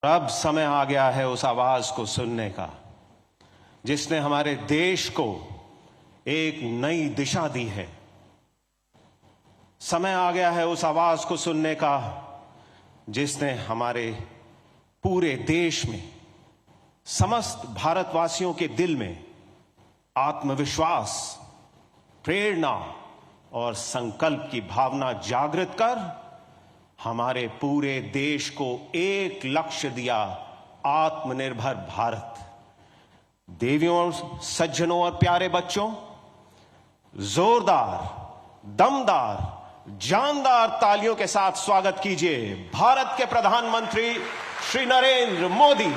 अब समय आ गया है उस आवाज को सुनने का जिसने हमारे देश को एक नई दिशा दी है। समय आ गया है उस आवाज को सुनने का जिसने हमारे पूरे देश में, समस्त भारतवासियों के दिल में आत्मविश्वास, प्रेरणा और संकल्प की भावना जागृत कर हमारे पूरे देश को एक लक्ष्य दिया, आत्मनिर्भर भारत। देवियों, सज्जनों और प्यारे बच्चों, जोरदार, दमदार, जानदार तालियों के साथ स्वागत कीजिए भारत के प्रधानमंत्री श्री नरेंद्र मोदी।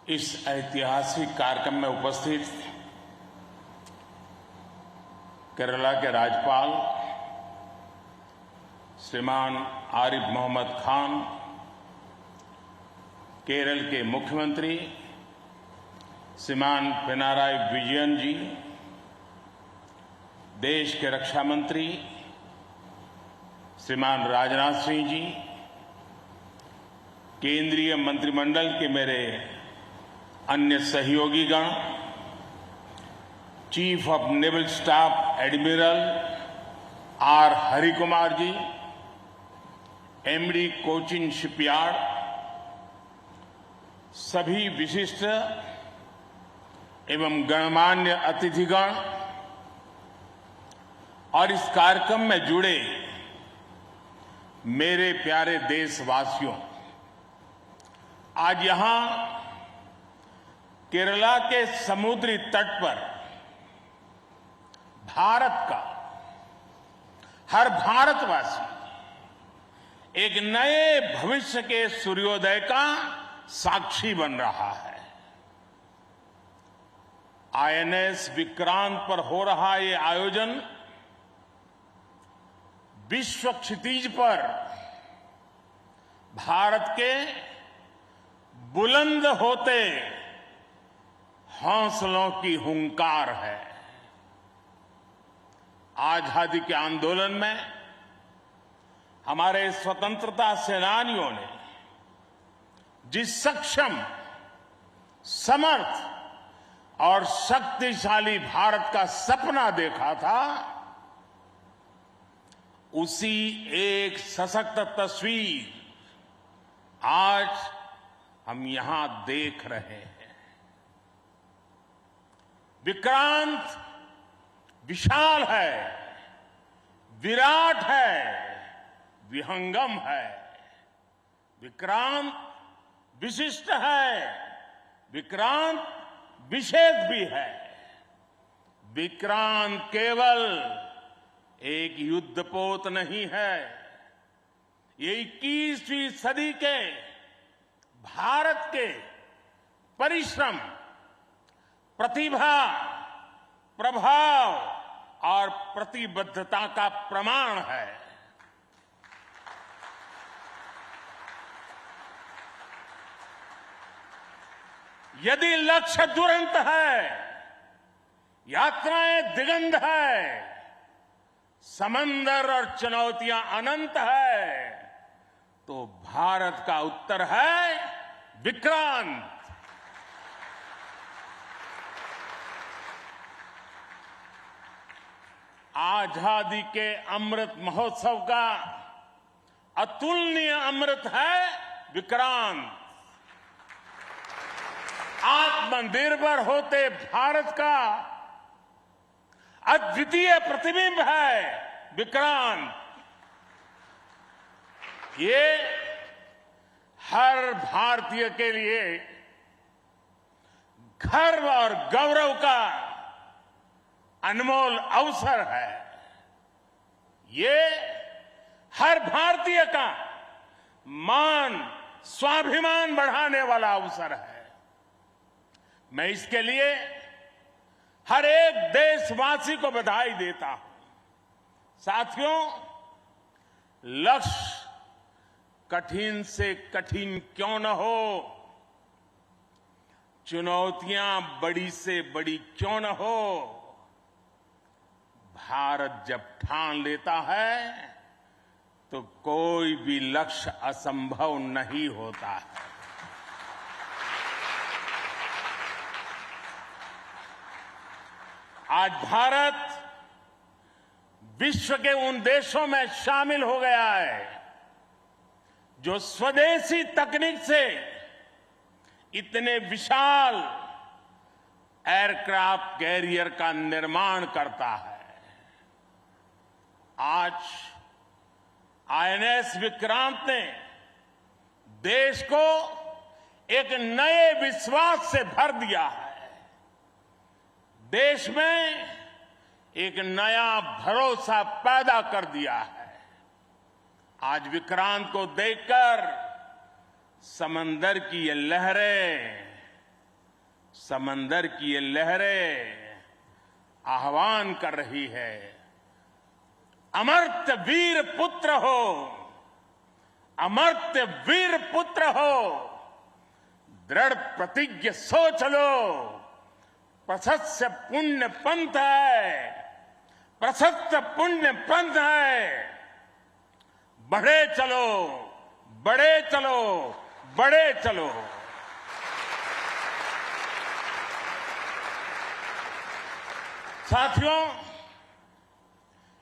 इस ऐतिहासिक कार्यक्रम में उपस्थित केरला के राज्यपाल श्रीमान आरिफ मोहम्मद खान, केरल के मुख्यमंत्री श्रीमान पिनाराई विजयन जी, देश के रक्षा मंत्री श्रीमान राजनाथ सिंह जी, केंद्रीय मंत्रिमंडल के मेरे अन्य सहयोगीगण, chief of naval staff admiral R Harikumar ji, MD Cochin shipyard, सभी विशिष्ट एवं गणमान्य अतिथिगण और इस कार्यक्रम में जुड़े मेरे प्यारे देशवासियों, आज यहां केरला के समुद्री तट पर भारत का हर भारतवासी एक नए भविष्य के सूर्योदय का साक्षी बन रहा है। आईएनएस विक्रांत पर हो रहा ये आयोजन विश्व क्षितिज पर भारत के बुलंद होते हौसलों की हुंकार है। आजादी के आंदोलन में हमारे स्वतंत्रता सेनानियों ने जिस सक्षम, समर्थ और शक्तिशाली भारत का सपना देखा था, उसी एक सशक्त तस्वीर आज हम यहां देख रहे हैं। विक्रांत विशाल है, विराट है, विहंगम है। विक्रांत विशिष्ट है, विक्रांत विशेष भी है। विक्रांत केवल एक युद्धपोत नहीं है, ये 21वीं सदी के भारत के परिश्रम, प्रतिभा, प्रभाव और प्रतिबद्धता का प्रमाण है। यदि लक्ष्य दुरंत है, यात्राएं दिगंत है, समंदर और चुनौतियां अनंत है, तो भारत का उत्तर है विक्रांत। आजादी के अमृत महोत्सव का अतुलनीय अमृत है विक्रांत। आत्मनिर्भर होते भारत का अद्वितीय प्रतिबिंब है विक्रांत। ये हर भारतीय के लिए गर्व और गौरव का अनमोल अवसर है। ये हर भारतीय का मान, स्वाभिमान बढ़ाने वाला अवसर है। मैं इसके लिए हर एक देशवासी को बधाई देता हूं। साथियों, लक्ष्य कठिन से कठिन क्यों न हो, चुनौतियां बड़ी से बड़ी क्यों न हो, भारत जब ठान लेता है तो कोई भी लक्ष्य असंभव नहीं होता है। आज भारत विश्व के उन देशों में शामिल हो गया है जो स्वदेशी तकनीक से इतने विशाल एयरक्राफ्ट कैरियर का निर्माण करता है। आज आईएनएस विक्रांत ने देश को एक नए विश्वास से भर दिया है। देश में एक नया भरोसा पैदा कर दिया है। आज विक्रांत को देखकर समंदर की ये लहरें आह्वान कर रही है, अमर्त्य वीर पुत्र हो, अमर्त्य वीर पुत्र हो, दृढ़ प्रतिज्ञ सोच लो, प्रशस्त पुण्य पंथ है, प्रशस्त पुण्य पंथ है। बढ़े चलो, बढ़े चलो, बढ़े चलो। साथियों,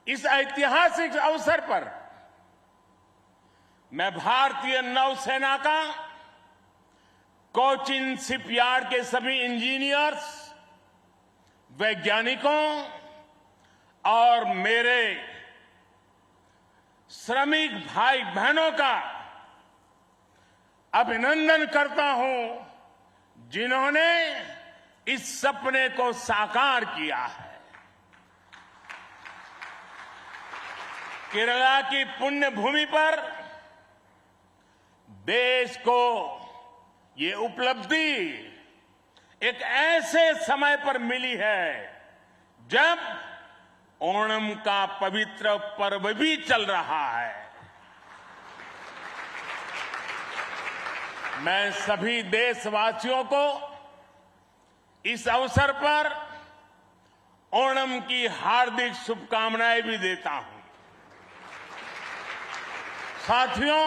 इस ऐतिहासिक अवसर पर मैं भारतीय नौसेना का कोचिन शिपयार्ड के सभी इंजीनियर्स, वैज्ञानिकों और मेरे श्रमिक भाई बहनों का अभिनंदन करता हूं जिन्होंने इस सपने को साकार किया है। केरला की पुण्य भूमि पर देश को ये उपलब्धि एक ऐसे समय पर मिली है जब ओणम का पवित्र पर्व भी चल रहा है। मैं सभी देशवासियों को इस अवसर पर ओणम की हार्दिक शुभकामनाएं भी देता हूं। साथियों,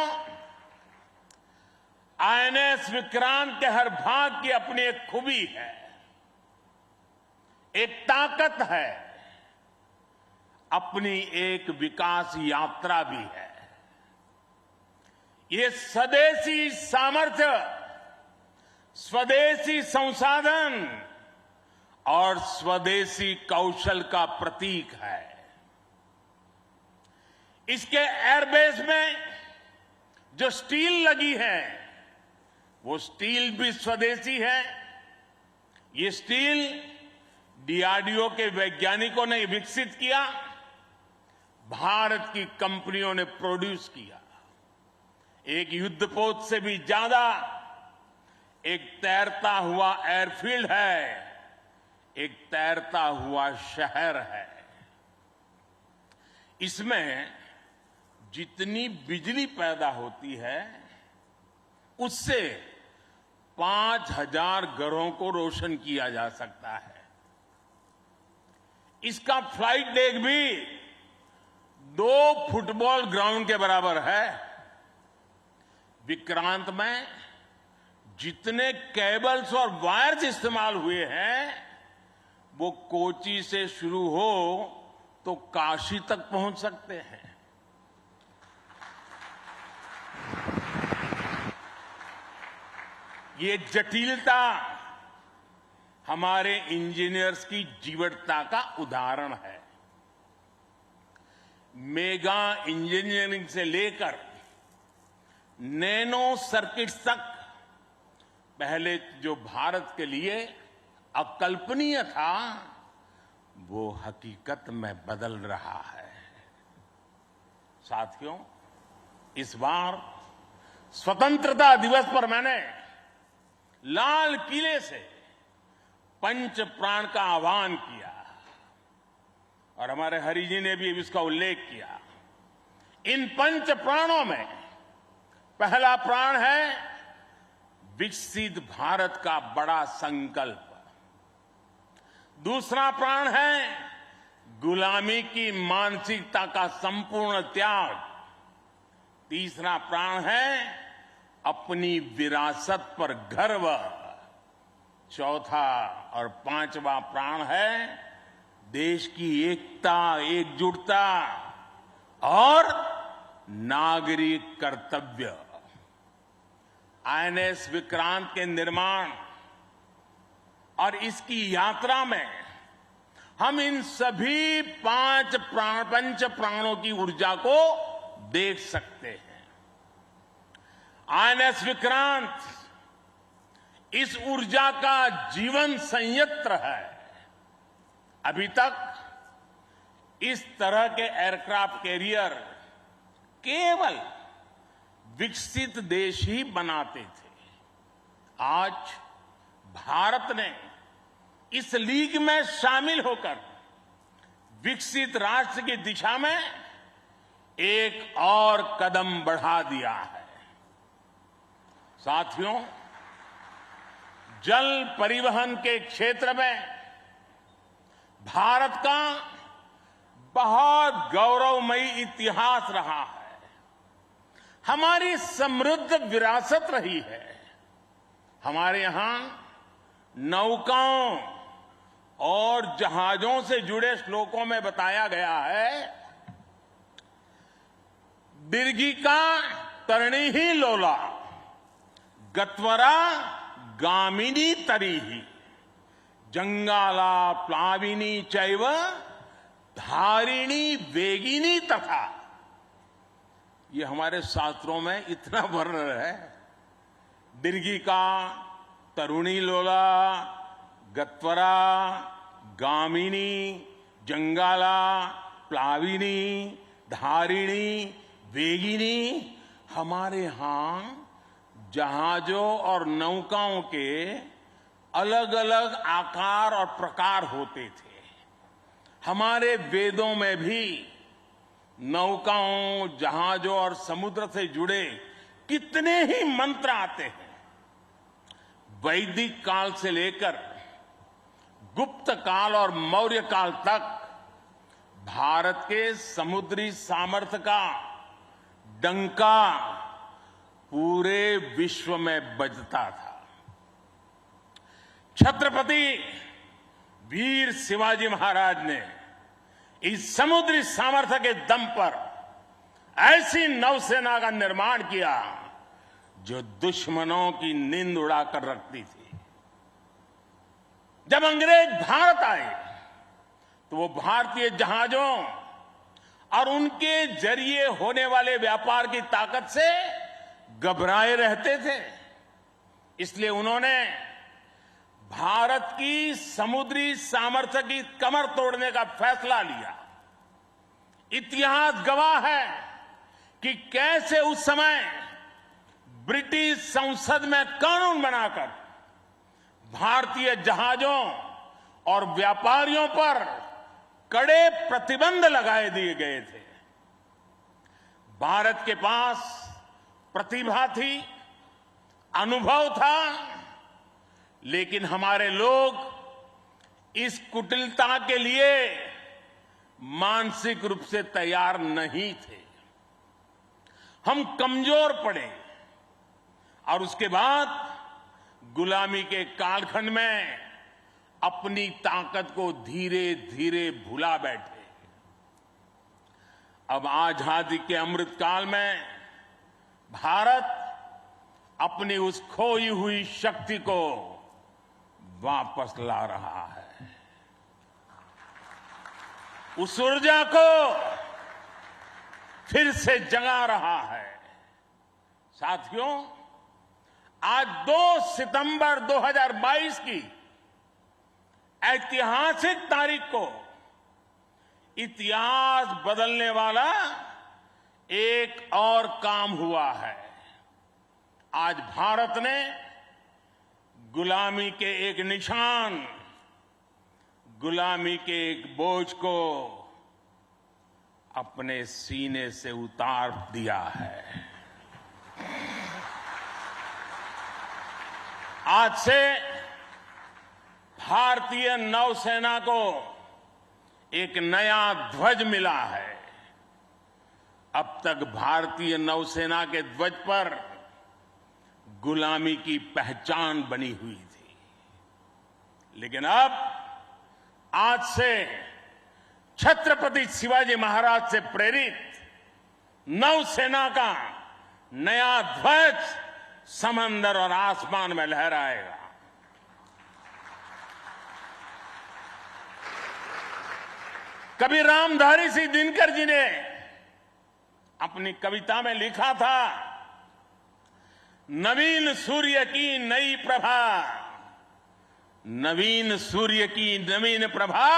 आईएनएस विक्रांत के हर भाग की अपनी एक खूबी है, एक ताकत है, अपनी एक विकास यात्रा भी है। ये स्वदेशी सामर्थ्य, स्वदेशी संसाधन और स्वदेशी कौशल का प्रतीक है। इसके एयरबेस में जो स्टील लगी है वो स्टील भी स्वदेशी है। ये स्टील डीआरडीओ के वैज्ञानिकों ने विकसित किया, भारत की कंपनियों ने प्रोड्यूस किया। एक युद्धपोत से भी ज्यादा एक तैरता हुआ एयरफील्ड है, एक तैरता हुआ शहर है। इसमें जितनी बिजली पैदा होती है उससे 5000 घरों को रोशन किया जा सकता है। इसका फ्लाइट डेक भी 2 फुटबॉल ग्राउंड के बराबर है। विक्रांत में जितने केबल्स और वायर्स इस्तेमाल हुए हैं वो कोची से शुरू हो तो काशी तक पहुंच सकते हैं। ये जटिलता हमारे इंजीनियर्स की जीवटता का उदाहरण है। मेगा इंजीनियरिंग से लेकर नैनो सर्किट्स तक पहले जो भारत के लिए अकल्पनीय था वो हकीकत में बदल रहा है। साथियों, इस बार स्वतंत्रता दिवस पर मैंने लाल किले से पंच प्राण का आह्वान किया और हमारे हरि जी ने भी इसका उल्लेख किया। इन पंच प्राणों में पहला प्राण है विकसित भारत का बड़ा संकल्प। दूसरा प्राण है गुलामी की मानसिकता का संपूर्ण त्याग। तीसरा प्राण है अपनी विरासत पर गर्व। चौथा और पांचवा प्राण है देश की एकता, एकजुटता और नागरिक कर्तव्य। आईएनएस विक्रांत के निर्माण और इसकी यात्रा में हम इन सभी पंच प्राणों की ऊर्जा को देख सकते हैं। आईएनएस विक्रांत इस ऊर्जा का जीवन संयंत्र है। अभी तक इस तरह के एयरक्राफ्ट कैरियर केवल विकसित देश ही बनाते थे। आज भारत ने इस लीग में शामिल होकर विकसित राष्ट्र की दिशा में एक और कदम बढ़ा दिया है। साथियों, जल परिवहन के क्षेत्र में भारत का बहुत गौरवमयी इतिहास रहा है। हमारी समृद्ध विरासत रही है। हमारे यहां नौकाओं और जहाजों से जुड़े श्लोकों में बताया गया है, दीर्घिका तरणी ही लोला गत्वरा गामिनी तरीहि जंगाला प्लाविनी चैव धारिणी वेगिनी तथा। ये हमारे शास्त्रों में इतना वर्णन है। दीर्घिका, तरुणी लोला, गत्वरा, गामिनी, जंगाला, प्लाविनी, धारिणी, वेगिनी। हमारे यहां जहाजों और नौकाओं के अलग अलग आकार और प्रकार होते थे। हमारे वेदों में भी नौकाओं, जहाजों और समुद्र से जुड़े कितने ही मंत्र आते हैं। वैदिक काल से लेकर गुप्त काल और मौर्य काल तक भारत के समुद्री सामर्थ्य का डंका पूरे विश्व में बजता था। छत्रपति वीर शिवाजी महाराज ने इस समुद्री सामर्थ्य के दम पर ऐसी नौसेना का निर्माण किया जो दुश्मनों की नींद उड़ाकर रखती थी। जब अंग्रेज भारत आए तो वो भारतीय जहाजों और उनके जरिए होने वाले व्यापार की ताकत से घबराए रहते थे। इसलिए उन्होंने भारत की समुद्री सामर्थ्य की कमर तोड़ने का फैसला लिया। इतिहास गवाह है कि कैसे उस समय ब्रिटिश संसद में कानून बनाकर भारतीय जहाजों और व्यापारियों पर कड़े प्रतिबंध लगाए दिए गए थे। भारत के पास प्रतिभा थी, अनुभव था, लेकिन हमारे लोग इस कुटिलता के लिए मानसिक रूप से तैयार नहीं थे। हम कमजोर पड़े और उसके बाद गुलामी के कालखंड में अपनी ताकत को धीरे धीरे भुला बैठे। अब आजादी के अमृत काल में भारत अपनी उस खोई हुई शक्ति को वापस ला रहा है। उस ऊर्जा को फिर से जगा रहा है। साथियों, आज 2 सितंबर 2022 की ऐतिहासिक तारीख को इतिहास बदलने वाला एक और काम हुआ है। आज भारत ने गुलामी के एक निशान, गुलामी के एक बोझ को अपने सीने से उतार दिया है। आज से भारतीय नौसेना को एक नया ध्वज मिला है। अब तक भारतीय नौसेना के ध्वज पर गुलामी की पहचान बनी हुई थी, लेकिन अब आज से छत्रपति शिवाजी महाराज से प्रेरित नौसेना का नया ध्वज समंदर और आसमान में लहराएगा। कभी रामधारी सिंह दिनकर जी ने अपनी कविता में लिखा था, नवीन सूर्य की नई प्रभा, नवीन सूर्य की नवीन प्रभा,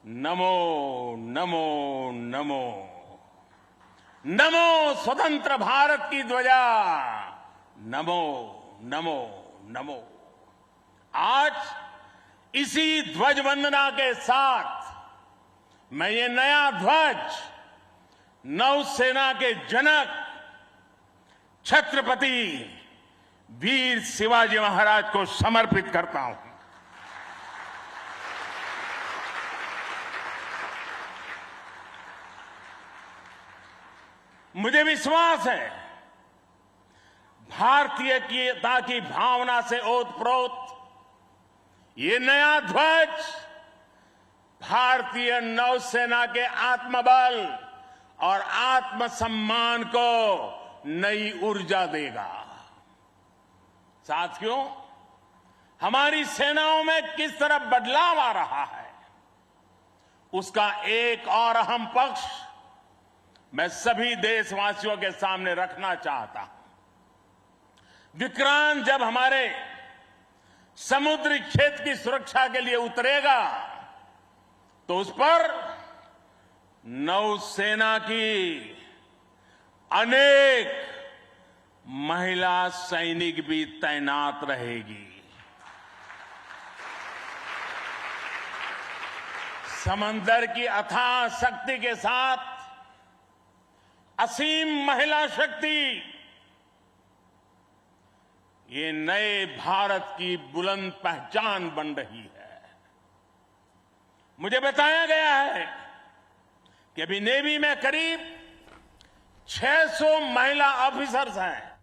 नमो नमो नमो, नमो स्वतंत्र भारत की ध्वजा, नमो नमो नमो। आज इसी ध्वज वंदना के साथ मैं ये नया ध्वज नौसेना के जनक छत्रपति वीर शिवाजी महाराज को समर्पित करता हूं। मुझे विश्वास है भारतीयता की भावना से ओतप्रोत ये नया ध्वज भारतीय नौसेना के आत्मबल और आत्मसम्मान को नई ऊर्जा देगा। साथियों, हमारी सेनाओं में किस तरह बदलाव आ रहा है, उसका एक और अहम पक्ष मैं सभी देशवासियों के सामने रखना चाहता हूं। विक्रांत जब हमारे समुद्री क्षेत्र की सुरक्षा के लिए उतरेगा तो उस पर नौसेना की अनेक महिला सैनिक भी तैनात रहेगी। समंदर की अथाह शक्ति के साथ असीम महिला शक्ति ये नए भारत की बुलंद पहचान बन रही है। मुझे बताया गया है कि अभी नेवी में करीब 600 महिला ऑफिसर्स हैं।